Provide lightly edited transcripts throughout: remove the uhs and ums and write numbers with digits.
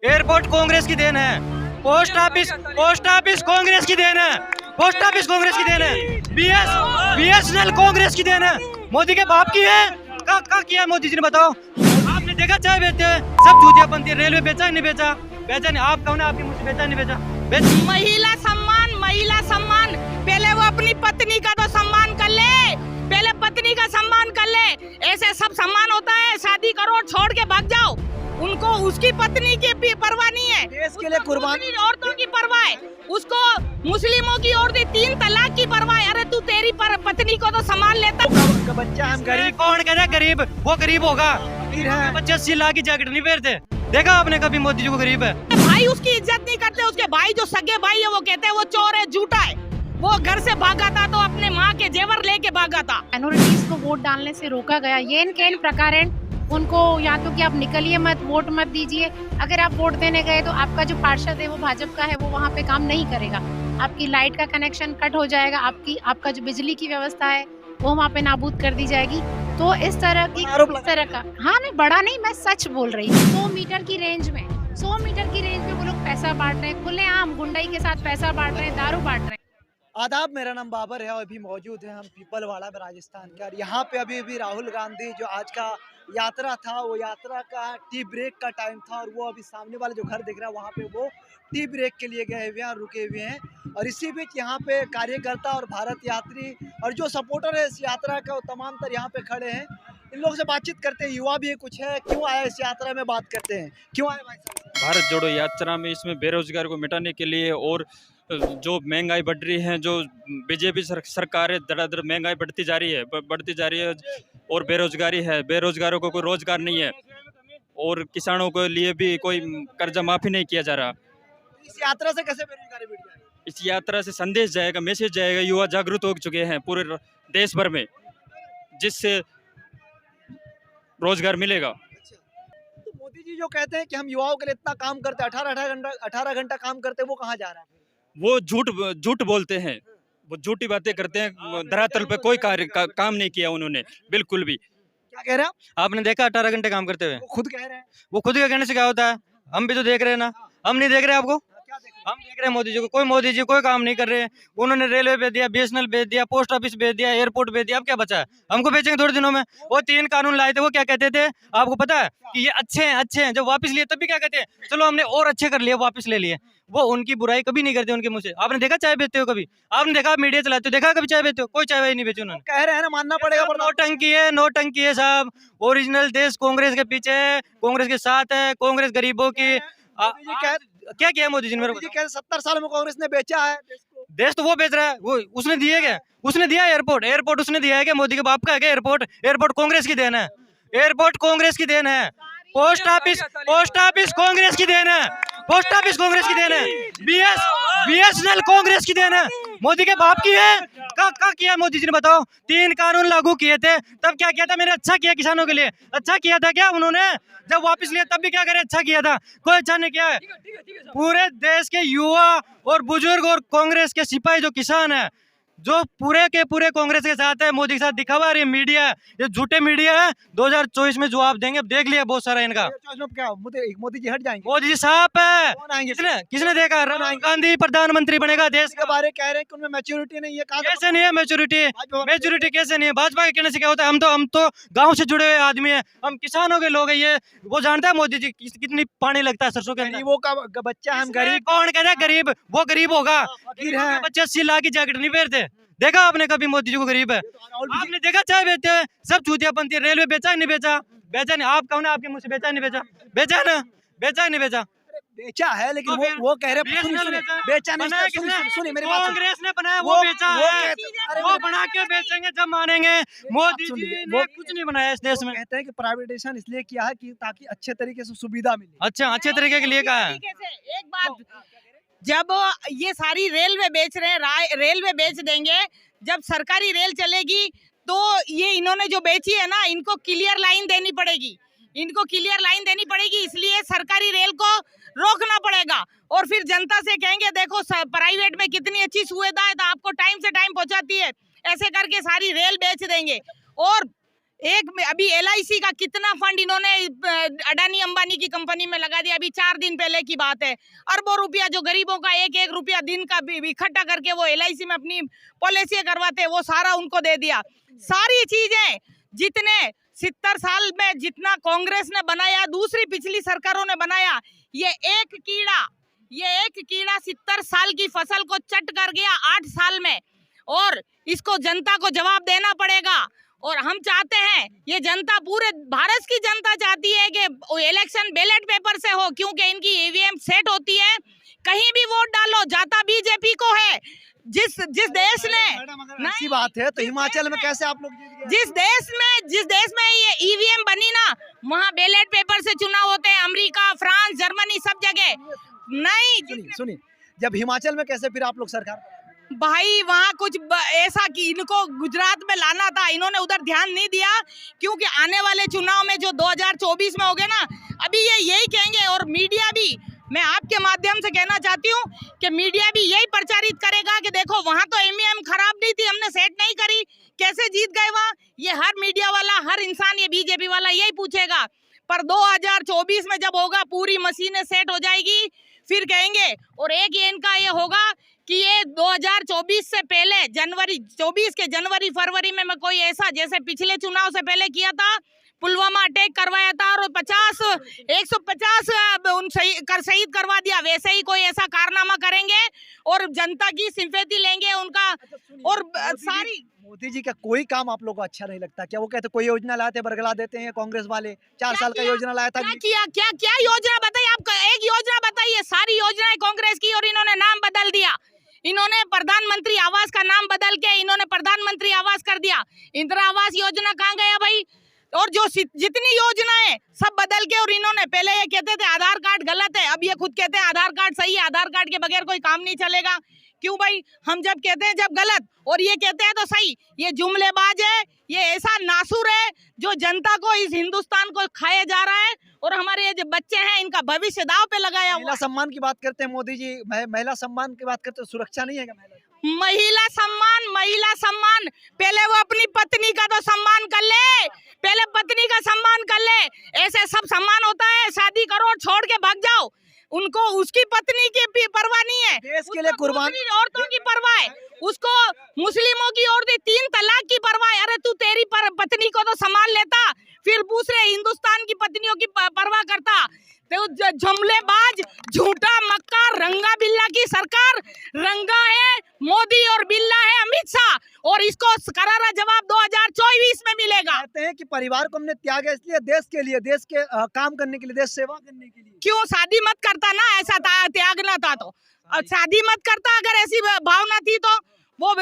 Airport Congress की then है, post office Congress की देन है, पोस्ट ऑफिस कांग्रेस की देन है, बीएसएनएल कांग्रेस की देन है, मोदी के बाप की है। क्या किया मोदी जी ने बताओ? आपने देखा चाय बेचते हुए सब चूतियापंथी। रेलवे बेचा नहीं बेचा, बेचा नहीं। आप कौन है? आपकी मुझसे बेचा नहीं बेचा? महिला सम्मान पहले वो अपनी पत्नी का तो सम्मान कर ले, पहले पत्नी का सम्मान कर ले। ऐसे सब सम्मान होता है? शादी करो छोड़ के भाग जाओ, उनको उसकी पत्नी की भी परवाह नहीं है, देश के लिए कुर्बानी औरतों की परवाह है, उसको मुस्लिमों की औरतें 3 तलाक की परवाह है। अरे तू तेरी पत्नी को तो सम्मान लेता। बच्चा हम गरीब कौन कहता है? गरीब वो गरीब होगा, बच्चे 80 लाख की जैकेट नहीं पहनते। देखा आपने कभी मोदी जी को गरीब है? भाई उसकी इज्जत नहीं करते, उसके भाई जो सगे भाई है वो कहते हैं वो चोर है, झूठा है। वो घर से भागा था तो अपने माँ के जेवर लेके भागा था। माइनॉरिटीज को वोट डालने से रोका गया। येन केन प्रकारेण उनको या तो कि आप निकलिए मत, वोट मत दीजिए। अगर आप वोट देने गए तो आपका जो पार्षद है वो भाजपा का है, वो वहाँ पे काम नहीं करेगा, आपकी लाइट का कनेक्शन कट हो जाएगा, आपका जो बिजली की व्यवस्था है वो वहाँ पे नाबूद कर दी जाएगी। तो इस तरह का हाँ नहीं, बड़ा नहीं, मैं सच बोल रही हूँ। 100 मीटर की रेंज में वो लोग पैसा बांट रहे हैं, खुलेआम गुंडाई के साथ पैसा बांट रहे हैं, दारू बांट रहे हैं। आदाब, मेरा नाम बाबर है और अभी मौजूद है हम पीपलवाड़ा में राजस्थान के। और यहाँ पे अभी राहुल गांधी जो आज का यात्रा था, वो यात्रा का टी ब्रेक का टाइम था और वो अभी सामने वाले जो घर दिख रहा है वहाँ पे वो टी ब्रेक के लिए गए हुए हैं और रुके हुए हैं। और इसी बीच यहाँ पे कार्यकर्ता और भारत यात्री और जो सपोर्टर है इस यात्रा का वो तमाम तर यहाँ पे खड़े हैं। इन लोगों से बातचीत करते हैं, युवा भी कुछ है, क्यों आया इस यात्रा में बात करते हैं। क्यों आए भाई साहब? भारत जोड़ो यात्रा में इसमें बेरोजगार को मिटाने के लिए और जो महंगाई बढ़ रही है, जो बीजेपी सरकार है, धड़ाधड़ महंगाई बढ़ती जा रही है और बेरोजगारी है, बेरोजगारों को कोई रोजगार नहीं है और किसानों के लिए भी कोई कर्जा माफी नहीं किया जा रहा। इस यात्रा से कैसे बेरोजगारी मिट जाएगी? इस यात्रा से संदेश जाएगा, मैसेज जाएगा, युवा जागरूक हो चुके हैं पूरे देश भर में, जिससे रोजगार मिलेगा। तो मोदी जी जो कहते हैं कि हम युवाओं के लिए इतना काम करते हैं, 18 घंटा काम करते हैं, वो कहाँ जा रहा है? वो झूठ बोलते हैं, वो झूठी बातें करते हैं। धरातल पे कोई काम नहीं किया उन्होंने, बिल्कुल भी। क्या कह रहे हैं आप? आपने देखा 18 घंटे काम करते हुए? वो खुद कह रहे हैं। वो खुद के कहने से क्या होता है? हम भी तो देख रहे हैं ना। हम नहीं देख रहे आपको? क्या देख रहे हम देख रहे हैं मोदी जी को। मोदी जी कोई काम नहीं कर रहे हैं। उन्होंने रेलवे भेज दिया, बीएसएनएल भेज दिया, पोस्ट ऑफिस भेज दिया, एयरपोर्ट भेज दिया। अब क्या बचा है? हमको बेचेंगे थोड़े दिनों में। वो 3 कानून लाए थे, वो क्या कहते थे आपको पता है? कि ये अच्छे हैं। जब वापस लिए तब भी क्या कहते हैं? चलो हमने और अच्छे कर लिए, वापस ले लिए। वो उनकी बुराई कभी नहीं करते उनके मुंह से। आपने देखा चाय बेचते हो कभी? आपने देखा मीडिया चलाते हो? देखा कभी चाय बेचते हो? कोई चाय वाय नहीं बेची उन्होंने। कह रहे हैं ना, मानना पड़ेगा। नोटंकी है साहब। ओरिजिनल देश कांग्रेस के पीछे है, कांग्रेस के साथ है, कांग्रेस गरीबों की। क्या किया मोदी जी ने? 70 साल में कांग्रेस ने बेचा है देश तो वो बेच रहा है। वो उसने दिए क्या? उसने दिया एयरपोर्ट उसने दिया है क्या? मोदी के बाप का है क्या एयरपोर्ट? कांग्रेस की देन है। एयरपोर्ट कांग्रेस की देन है। पोस्ट ऑफिस कांग्रेस की देन है। पोस्ट ऑफिस कांग्रेस की देन है। बीएसएनएल कांग्रेस की देन है। मोदी के बाप की है। क्या किया मोदी जी ने बताओ? 3 कानून लागू किए थे, तब क्या किया था? मैंने अच्छा किया किसानों के लिए। अच्छा किया था क्या उन्होंने? जब वापस लिया तब भी क्या करे? अच्छा किया था? कोई अच्छा नहीं किया है। पूरे देश के युवा और बुजुर्ग और कांग्रेस के सिपाही जो किसान है, जो पूरे के पूरे कांग्रेस के साथ है, मोदी के साथ दिखावा रही मीडिया, ये झूठे मीडिया है। 2024 में जवाब देंगे। अब देख लिया बहुत सारा इनका। क्या मोदी जी हट जाएंगे? मोदी जी साफ है। कौन आएंगे? किसने देखा? राहुल गांधी प्रधानमंत्री बनेगा देश के बारे कह रहे हैं कि उनमें मैच्योरिटी नहीं है। कैसे नहीं है मैच्योरिटी कैसे नहीं है? भाजपा के कहने से क्या होता है? हम तो गांव से जुड़े हुए आदमी हैं, हम किसानों के लोग हैं। ये वो जानता है मोदी जी कितनी पानी लगता है सरसों के अंदर? गरीबों का बच्चा हम गरीब। कौन कहता है गरीब? वो गरीब होगा, बच्चे 80 लाख की जैकेट नहीं पहनते। देखा आपने कभी मोदी जी को गरीब है? आपने देखा चाय बेचते हुए सब चूतियापंथी। रेलवे बेचा नहीं बेचा? बेचा नहीं। आप कौन है? आपके मुंह से बेचा नहीं बेचा? बेचा ना? बेचा नहीं बेचा? बेचा है, लेकिन वो कह रहे हैं बेचा नहीं। सुनिए मेरी बात। कांग्रेस ने बनाया, वो बेचा है। वो बना के बेचेंगे जब मानेंगे। मोदी जी ने कुछ नहीं बनाया इस देश में। कहते हैं कि प्राइवेटाइजेशन इसलिए किया है कि ताकि अच्छे तरीके से सुविधा मिले। अच्छा, अच्छे तरीके के लिए कहा है। एक बात, जब ये सारी रेलवे बेच रहे हैं, रेलवे बेच देंगे, जब सरकारी रेल चलेगी तो ये इन्होंने जो बेची है ना, इनको क्लियर लाइन देनी पड़ेगी। इसलिए सरकारी रेल को रोकना पड़ेगा और फिर जनता से कहेंगे देखो प्राइवेट में कितनी अच्छी सुविधा है, तो आपको टाइम से टाइम पहुंचाती है। ऐसे करके सारी रेल बेच देंगे और एक में अभी LIC का कितना फंड इन्होंने अडानी अंबानी की कंपनी में लगा दिया। अभी 4 दिन पहले की बात है। अरबों रुपया जो गरीबों का 1-1 रुपया दिन का इकट्ठा करके वो LIC में अपनी पॉलिसी करवाते, वो सारा उनको दे दिया। सारी चीजें जितने 70 साल में जितना कांग्रेस ने बनाया, दूसरी पिछली सरकारों ने बनाया, ये एक कीड़ा 70 साल की फसल को चट कर गया 8 साल में, और इसको जनता को जवाब देना पड़ेगा। और हम चाहते हैं, ये जनता, पूरे भारत की जनता चाहती है कि इलेक्शन बैलेट पेपर से हो, क्योंकि इनकी EVM सेट होती है। कहीं भी वोट डालो, जाता बीजेपी को है। जिस देश ने ऐसी बात है तो हिमाचल में कैसे आप लोग जीत गए? जिस देश में ये EVM बनी ना, वहाँ बैलेट पेपर से चुनाव होते हैं। अमेरिका, फ्रांस, जर्मनी, सब जगह नहीं। सुनिए, जब हिमाचल में कैसे फिर आप लोग सरकार? भाई वहाँ कुछ ऐसा कि इनको गुजरात में लाना था, इन्होंने उधर ध्यान नहीं दिया, क्योंकि आने वाले चुनाव में जो 2024 में हो गए ना, अभी ये यही कहेंगे। और मीडिया भी, मैं आपके माध्यम से कहना चाहती हूँ कि मीडिया भी यही प्रचारित करेगा कि देखो वहाँ तो MEM खराब नहीं थी, हमने सेट नहीं करी, कैसे जीत गए वहाँ। ये हर मीडिया वाला, हर इंसान, ये बीजेपी वाला यही पूछेगा। पर 2024 में जब होगा, पूरी मशीनें सेट हो जाएगी, फिर कहेंगे। और एक ये इनका ये होगा कि ये 2024 से पहले, जनवरी 24 के जनवरी फरवरी में कोई ऐसा, जैसे पिछले चुनाव से पहले किया था, पुलवामा अटैक करवाया था और 150 शहीद करवा दिया, वैसे ही कोई ऐसा कारनामा करेंगे और जनता की सिंपैथी लेंगे उनका। और सारी मोदी जी का कोई काम आप लोगों को अच्छा नहीं लगता क्या? वो कहते कोई योजना लाते बरगला देते हैं कांग्रेस वाले, 4 साल का योजना लाया था। क्या योजना बताइए आप, एक योजना बताइए। सारी योजनाएं कांग्रेस की, और इन्होंने नाम बदल दिया। इन्होंने प्रधानमंत्री आवास का नाम बदल के इन्होंने प्रधानमंत्री आवास कर दिया। इंदिरा आवास योजना कहाँ गया भाई? और जो जितनी योजनाएं सब बदल के, और इन्होंने पहले ये कहते थे आधार कार्ड गलत है, अब ये खुद कहते हैं आधार कार्ड सही है, आधार कार्ड के बगैर कोई काम नहीं चलेगा। क्यों भाई? हम जब कहते हैं जब गलत, और ये कहते हैं तो सही। ये जुमलेबाज है, ये ऐसा नासुर है जो जनता को, इस हिंदुस्तान को खाया जा रहा है, और हमारे ये जो बच्चे हैं इनका भविष्य दांव पे लगाया हुआ। महिला सम्मान की बात करते हैं मोदी जी, महिला सम्मान की बात करते हैं, सुरक्षा नहीं है क्या महिला सम्मान? पहले वो अपनी पत्नी का तो सम्मान कर ले, पहले पत्नी का सम्मान कर ले। ऐसे सब सम्मान होता है? शादी करो और छोड़ के भाग जाओ, उनको उसकी पत्नी की परवाह नहीं है, देश के लिए कुर्बान औरतों की परवाह है, उसको मुस्लिमों की औरतें 3 तलाक की परवाह है। अरे तू तेरी पत्नी को तो संभाल लेता, फिर दूसरे हिंदुस्तान की पत्नियों की परवाह करता। तो जुमलेबाज, झूठा मक्का, रंगा बिल्ला की सरकार। रंगा है मोदी और बिल्ला है अमित शाह, और इसको करारा जवाब 2024 में मिलेगा। कहते हैं कि परिवार को हमने त्यागा इसलिए, देश के लिए, देश के काम करने के लिए, देश सेवा करने के लिए। क्यों शादी मत करता ना, ऐसा त्यागना था तो शादी मत करता। अगर ऐसी भावना थी तो वो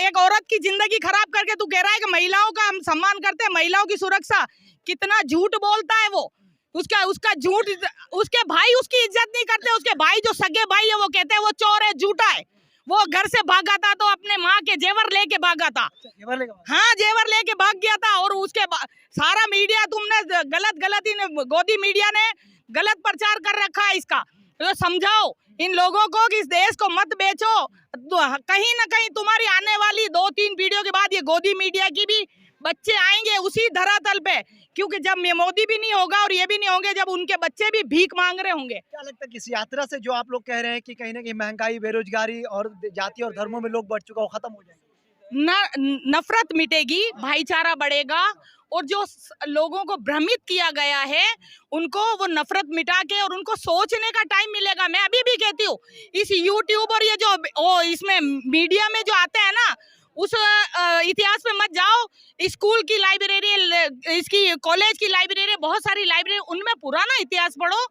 एक औरत की जिंदगी खराब करके तू कह रहा है कि महिलाओं का हम सम्मान करते हैं, महिलाओं की सुरक्षा। कितना झूठ बोलता है वो। उसका झूठ, उसके भाई उसकी इज्जत नहीं करते। उसके भाई जो सगे भाई है वो कहते हैं वो चोर है, झूठा है। वो घर से भागा था तो अपने माँ के जेवर लेके भागा था। हाँ, जेवर लेके भाग गया था। और उसके सारा मीडिया तुमने गलत इन गोदी मीडिया ने गलत प्रचार कर रखा है इसका। तो समझाओ इन लोगों को कि इस देश को मत बेचो। कहीं ना कहीं तुम्हारी आने वाली 2-3 पीढ़ियों के बाद ये गोदी मीडिया की भी बच्चे आएंगे उसी धरातल पे, क्योंकि जब मोदी भी नहीं होगा और ये भी नहीं होंगे, जब उनके बच्चे भी भीख मांग रहे होंगे। क्या लगता है कि इस यात्रा से जो आप लोग कह रहे हैं कि कहीं ना कहीं महंगाई, बेरोजगारी और जाति और धर्मों में लोग बढ़ चुका, वो खत्म हो जाएगा? नफरत मिटेगी, भाईचारा बढ़ेगा, और जो लोगों को भ्रमित किया गया है उनको वो नफरत मिटा के और उनको सोचने का टाइम मिलेगा। मैं अभी भी कहती हूँ, इस यूट्यूब और ये जो इसमें मीडिया में जो आते हैं ना, उस इतिहास में मत जाओ। स्कूल की लाइब्रेरी, इसकी कॉलेज की लाइब्रेरी, बहुत सारी लाइब्रेरी, उनमें पुराना इतिहास पढ़ो,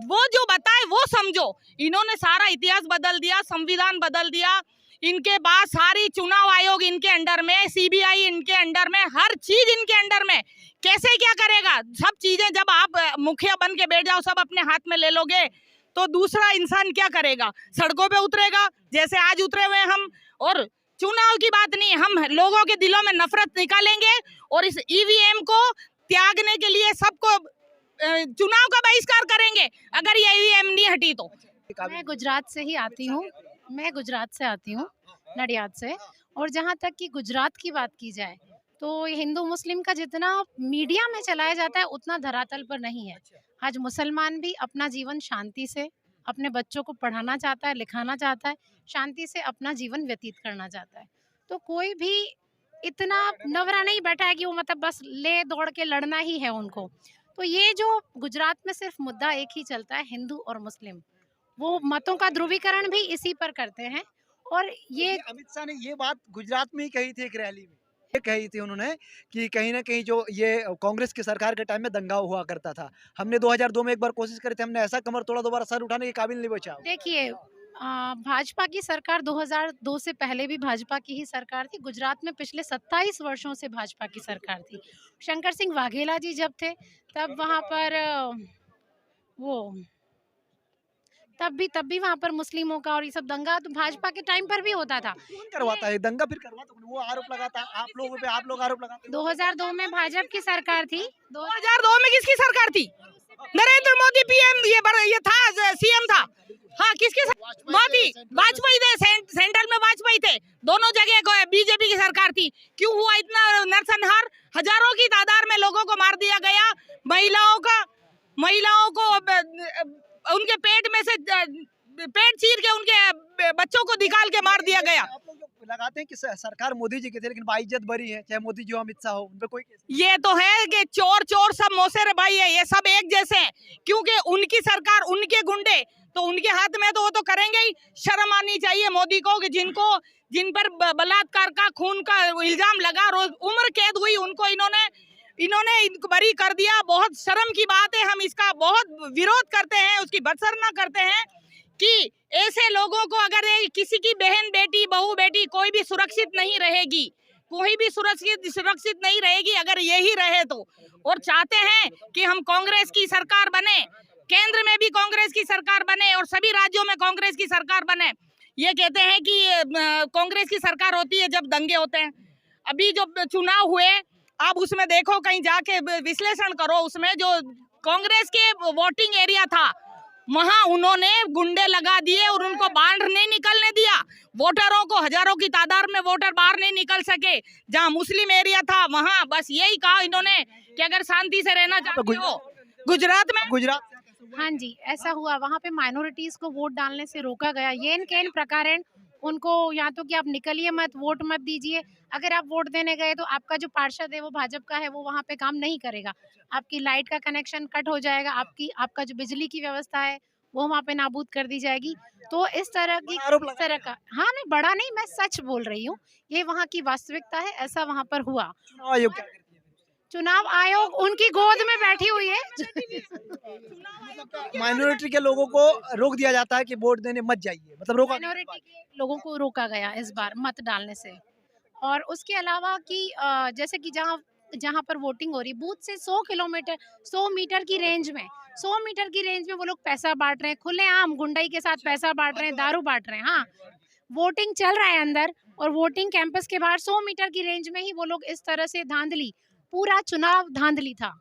वो जो बताए वो समझो। इन्होंने सारा इतिहास बदल दिया, संविधान बदल दिया। इनके पास सारी चुनाव आयोग इनके अंडर में, CBI इनके अंडर में, हर चीज इनके अंडर में। कैसे क्या करेगा? सब चीजें जब आप मुखिया बन के बैठ जाओ, सब अपने हाथ में ले लोगे, तो दूसरा इंसान क्या करेगा? सड़कों पे उतरेगा जैसे आज उतरे हुए हम। और चुनाव की बात नहीं, हम लोगों के दिलों में नफरत निकालेंगे और इस EVM को त्यागने के लिए सबको चुनाव का बहिष्कार करेंगे अगर ये EVM नहीं हटी तो। मैं गुजरात से ही आती हूँ, मैं गुजरात से आती हूँ, नडियाद से। और जहाँ तक कि गुजरात की बात की जाए तो हिंदू मुस्लिम का जितना मीडिया में चलाया जाता है उतना धरातल पर नहीं है। आज मुसलमान भी अपना जीवन शांति से अपने बच्चों को पढ़ाना चाहता है, लिखाना चाहता है, शांति से अपना जीवन व्यतीत करना चाहता है। तो कोई भी इतना नवरा नहीं बैठा है कि वो मतलब बस ले दौड़ के लड़ना ही है उनको। तो ये जो गुजरात में सिर्फ मुद्दा एक ही चलता है, हिंदू और मुस्लिम, वो मतों का ध्रुवीकरण भी इसी पर करते हैं। और ये अमित शाह ने ये बात गुजरात में ही कही थी एक रैली में, ये कही थी उन्होंने कि कहीं ना कहीं जो ये कांग्रेस की सरकार के टाइम में दंगा हुआ करता था, हमने 2002 में एक बार कोशिश करी थी, हमने ऐसा कमर तोड़ा, दोबारा सर उठाने के काबिल नहीं बचा। देखिए, भाजपा की सरकार 2002 से पहले भी भाजपा की ही सरकार थी। गुजरात में पिछले 27 वर्षों से भाजपा की सरकार थी। शंकर सिंह वाघेला जी जब थे तब वहाँ पर तब भी वहाँ पर मुस्लिमों का और ये सब दंगा तो भाजपा के टाइम पर भी होता था। कौन करवाता है दंगा? फिर करवाता कौन? वो आरोप लगाता है आप लोगों पे, आप लोग आरोप लगाते हैं। 2002 में भाजपा की सरकार थी। 2002 में किसकी सरकार थी? नरेंद्र मोदी पीएम, ये था सीएम था। हाँ, किसकी? मोदी, वाजपेयी थे, सेंट्रल में वाजपेयी थे। दोनों जगह बीजेपी की सरकार थी। क्यों हुआ इतना नरसंहार? हजारों की तादाद में लोगों को मार दिया गया। महिलाओं को उनके पेट में से पेट चीर के उनके बच्चों को निकाल के मार दिया गया। आप लोग जो लगाते हैं कि सरकार मोदी जी की थी, लेकिन बाइज्जत बरी है, चाहे मोदी जी हो अमित शाह हो, उन पे कोई केस नहीं। ये तो है कि चोर सब मौसेरे भाई है, ये सब एक जैसे हैं, क्योंकि उनकी सरकार, उनके गुंडे तो उनके हाथ में, तो वो तो करेंगे ही। शर्म आनी चाहिए मोदी को कि जिन पर बलात्कार का, खून का इल्जाम लगा, रोज उम्र कैद हुई, उनको इन्होंने बरी कर दिया। बहुत शर्म की बात है। हम इसका बहुत विरोध करते हैं, उसकी भर्त्सना करते हैं कि ऐसे लोगों को, अगर किसी की बहन बेटी, बहू बेटी कोई भी सुरक्षित नहीं रहेगी, कोई भी सुरक्षित नहीं रहेगी अगर यही रहे तो। और चाहते हैं कि हम कांग्रेस की सरकार बने, केंद्र में भी कांग्रेस की सरकार बने और सभी राज्यों में कांग्रेस की सरकार बने। ये कहते हैं कि कांग्रेस की सरकार होती है जब दंगे होते हैं। अभी जो चुनाव हुए, आप उसमें देखो, कहीं जाके विश्लेषण करो, उसमें जो कांग्रेस के वोटिंग एरिया था वहां उन्होंने गुंडे लगा दिए और उनको बाहर नहीं निकलने दिया। वोटरों को, हजारों की तादाद में वोटर बाहर नहीं निकल सके। जहां मुस्लिम एरिया था वहां बस यही कहा इन्होंने कि अगर शांति से रहना चाहते हो। गुजरात हाँ जी, ऐसा हुआ। वहाँ पे माइनॉरिटीज को वोट डालने से रोका गया। येन केन प्रकारेण उनको, या तो कि आप निकलिए मत, वोट मत दीजिए। अगर आप वोट देने गए तो आपका जो पार्षद है वो भाजपा का है, वो वहाँ पे काम नहीं करेगा। आपकी लाइट का कनेक्शन कट हो जाएगा, आपका जो बिजली की व्यवस्था है वो वहाँ पे नाबूद कर दी जाएगी। तो इस तरह का, हाँ, मैं बड़ा नहीं, मैं सच बोल रही हूँ, ये वहाँ की वास्तविकता है। ऐसा वहाँ पर हुआ। चुनाव आयोग उनकी गोद में बैठी हुई है। माइनॉरिटी के लोगों को रोक दिया जाता है कि वोट देने मत जाइए, मतलब रोका। माइनॉरिटी के लोगों को रोका गया इस बार मत डालने से। और उसके अलावा कि जैसे कि जहाँ पर वोटिंग हो रही, बूथ से 100 मीटर की रेंज में, 100 मीटर की रेंज में वो लोग पैसा बांट रहे हैं, खुलेआम गुंडाई के साथ पैसा बांट रहे हैं, दारू बांट रहे हैं। हाँ, वोटिंग चल रहा है अंदर, और वोटिंग कैंपस के बाहर 100 मीटर की रेंज में ही वो लोग इस तरह से धांधली, पूरा चुनाव धांधली था।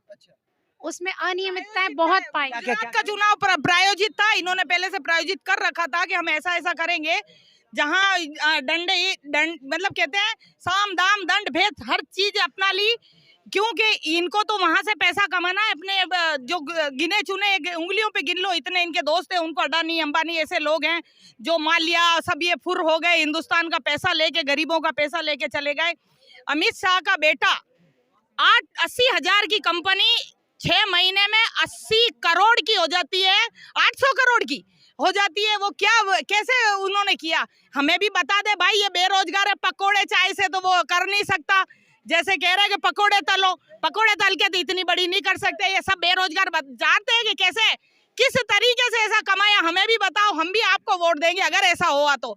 उसमें अनियमितताएं बहुत पाई। का चुनाव प्रायोजित था, इन्होंने पहले से प्रायोजित कर रखा था कि हम ऐसा करेंगे, जहां मतलब कहते हैं साम दाम दंड भेद हर चीज अपना ली, क्योंकि इनको तो वहां से पैसा कमाना है। अपने जो गिने चुने उंगलियों पे गिन लो, इतने इनके दोस्त हैं, उनको अडानी अंबानी ऐसे लोग हैं जो माल्या सब ये फुर हो गए, हिंदुस्तान का पैसा लेके, गरीबों का पैसा लेके चले गए। अमित शाह का बेटा 80 हजार की कंपनी 6 महीने में 80 करोड़ की हो जाती है, 800 करोड़ की हो जाती है। वो कैसे उन्होंने किया? हमें भी बता दे भाई। ये बेरोजगार है, पकोड़े चाय से तो वो कर नहीं सकता। जैसे कह रहे हैं कि पकोड़े तलो, पकोड़े तल के तो इतनी बड़ी नहीं कर सकते। ये सब बेरोजगार जानते हैं कि कैसे, किस तरीके से ऐसा कमाया। हमें भी बताओ, हम भी आपको वोट देंगे अगर ऐसा हुआ तो।